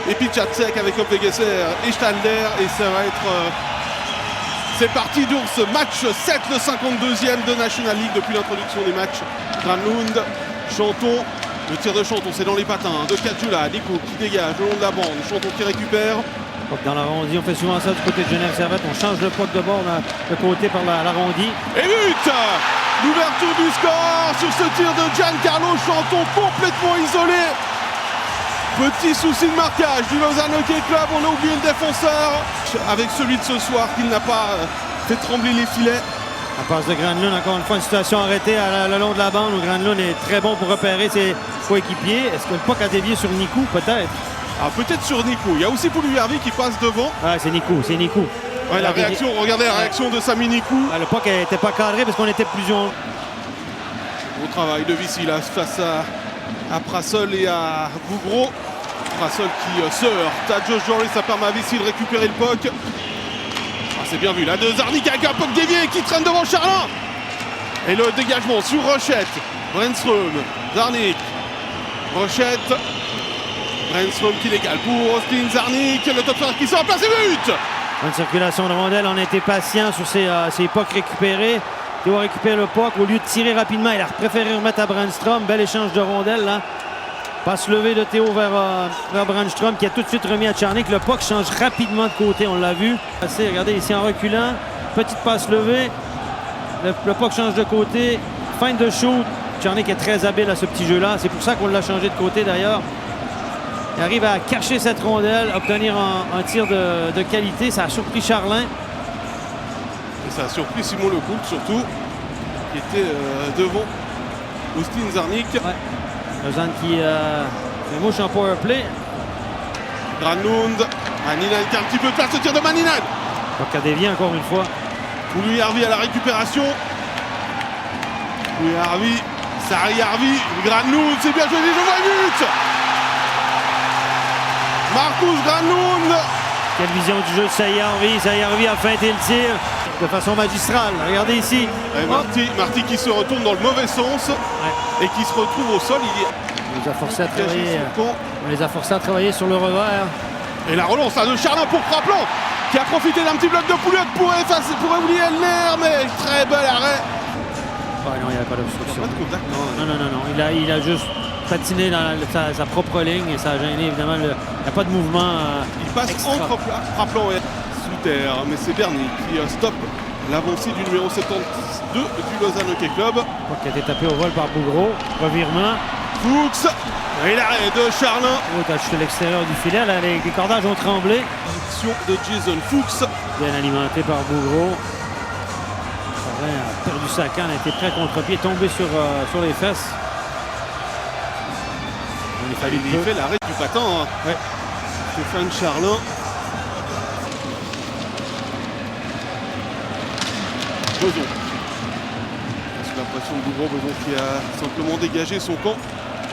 et puis Jacek avec Opegesser et Stalder. Et ça va être... c'est parti donc ce match 7, le 52e de National League depuis l'introduction des matchs. Granlund, Chanton, le tir de Chanton, c'est dans les patins de Kajula. Nico qui dégage le long de la bande, Chanton qui récupère. Dans l'arrondi, on fait souvent ça du côté de Genève Servette. On change le puck de bord de côté par l'arrondi. Et but! L'ouverture du score sur ce tir de Giancarlo Chanton, complètement isolé. Petit souci de marquage du Lausanne Hockey Club. On a oublié le défenseur avec celui de ce soir qui n'a pas fait trembler les filets. À passe de Granlund, encore une fois, une situation arrêtée le long de la bande où Granlund est très bon pour repérer ses coéquipiers. Est-ce que le puck a dévié sur Nikou? Peut-être. Ah, peut-être sur Nikou. Il y a aussi Pouliou-Harvey qui passe devant. Ah, c'est Nikou. Ouais, la réaction, regardez la réaction de Sami Nikou. Ah, le puck n'était pas cadré parce qu'on était plusieurs. Bon travail de Vichy là face à Prassol et à Bougro. Prassol qui se heurte à Josh Joris, ça permet à Vichy de récupérer le puck. Ah, c'est bien vu là de Zarnik avec un puck dévié qui traîne devant Charlin. Et le dégagement sur Rochette. Brenström, Zarnik, Rochette. Brenström qui dégage pour Austin Zarnik. Le top qui sort en place et but! Bonne circulation de rondelle, on a été patient sur ces pucks récupérés. Théo a récupéré le puck, au lieu de tirer rapidement, il a préféré remettre à Brännström. Bel échange de rondelles là. Passe levée de Théo vers Brännström qui a tout de suite remis à Czarnik. Le puck change rapidement de côté, on l'a vu. Regardez ici en reculant, petite passe levée. Le puck change de côté, fin de shoot. Czarnik est très habile à ce petit jeu-là. C'est pour ça qu'on l'a changé de côté d'ailleurs. Il arrive à cacher cette rondelle, obtenir un tir de qualité. Ça a surpris Charlin. Et ça a surpris Simon Lecoultre surtout, qui était devant Austin Zarnik. Ouais. Lausanne qui fait mouche en powerplay. Granlund, Manninan qui a un petit peu de place, le tir de Manninan. Donc a dévié encore une fois. Pouliou-Harvey à la récupération. Pouliou-Harvey, Sari-Harvey, Granlund, c'est bien joué, je vois le but. Marcus Granlund. Quelle vision du jeu de Sari-Harvey a feinté le tir de façon magistrale. Regardez ici. Marty qui se retourne dans le mauvais sens et qui se retrouve au sol. On les a forcés à travailler. On les a forcés à travailler sur le revers. Et la relance là, de Charlin pour Praplan qui a profité d'un petit bloc de Pouliot pour oublier Elner, mais très bel arrêt. Ouais, non, il n'y a pas d'obstruction. Pas de contact, non. Il a juste patiné dans sa propre ligne et ça a gêné évidemment. Il n'y a pas de mouvement. Il passe entre Praplan et sous terre, mais c'est Berny qui stoppe l'avancée du numéro 72 du Lausanne Hockey Club. Qui a été tapé au vol par Bougro. Revirement. Fuchs et l'arrêt de Charlin. Il a acheté l'extérieur du filet. Là, les cordages ont tremblé. Action de Jason Fuchs. Bien alimenté par Bougro. Charlin a perdu sa canne, a été très contre-pied, tombé sur les fesses. Il fait l'arrêt du patin. Hein. Ouais. Stéphane Charlin. Beson. Sous la pression de Bougro, Beson qui a simplement dégagé son camp.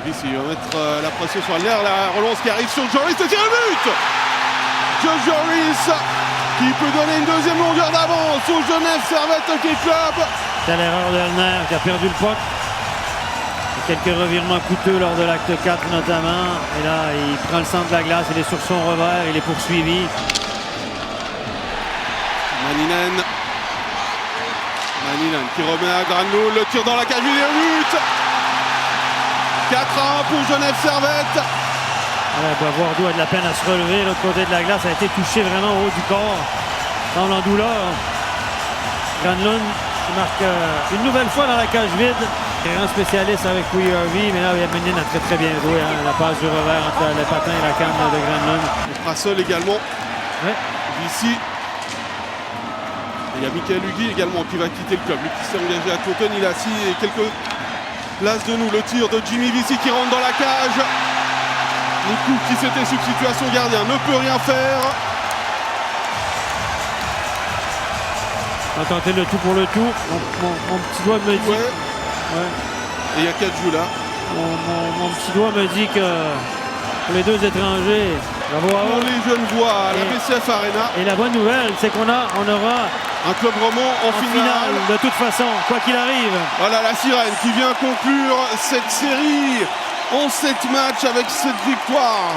Ici, il va mettre la pression sur Elner. La relance qui arrive sur Joris, le tir au but. Josh Joris qui peut donner une deuxième longueur d'avance au Genève Servette Hockey Club. C'est l'erreur de Elner qui a perdu le puck. Quelques revirements coûteux lors de l'acte 4 notamment. Et là, il prend le centre de la glace, il est sur son revers, il est poursuivi. Manninan qui remet à Granlund, le tir dans la cage, il est au but. 4-1 pour Genève Servette. Boisvordou a de la peine à se relever. L'autre côté de la glace a été touché vraiment au haut du corps. Dans en douleur. Granlund qui marque une nouvelle fois dans la cage vide. Un spécialiste avec Pouliou-Harvey, mais là, Manninan a très bien joué. Hein, la passe du revers entre le patin et la canne de Granlund. Prassol également. Ouais. Ici. Il y a Michael Hugui également qui va quitter le club. Lui qui s'est engagé à Cloton, il a assis quelques places de nous. Le tir de Jimmy Vichy qui rentre dans la cage. Nikou qui s'était substitué à son gardien ne peut rien faire. On va tenter le tout pour le tout. Mon petit doigt me dit. Ouais. Et il y a 4 joues là. Mon petit doigt me dit que pour les deux étrangers, pour les jeunes voix à la BCF Arena. Et la bonne nouvelle, c'est qu'on aura un club roman en finale. De toute façon, quoi qu'il arrive. Voilà la sirène qui vient conclure cette série en 7 matchs avec cette victoire.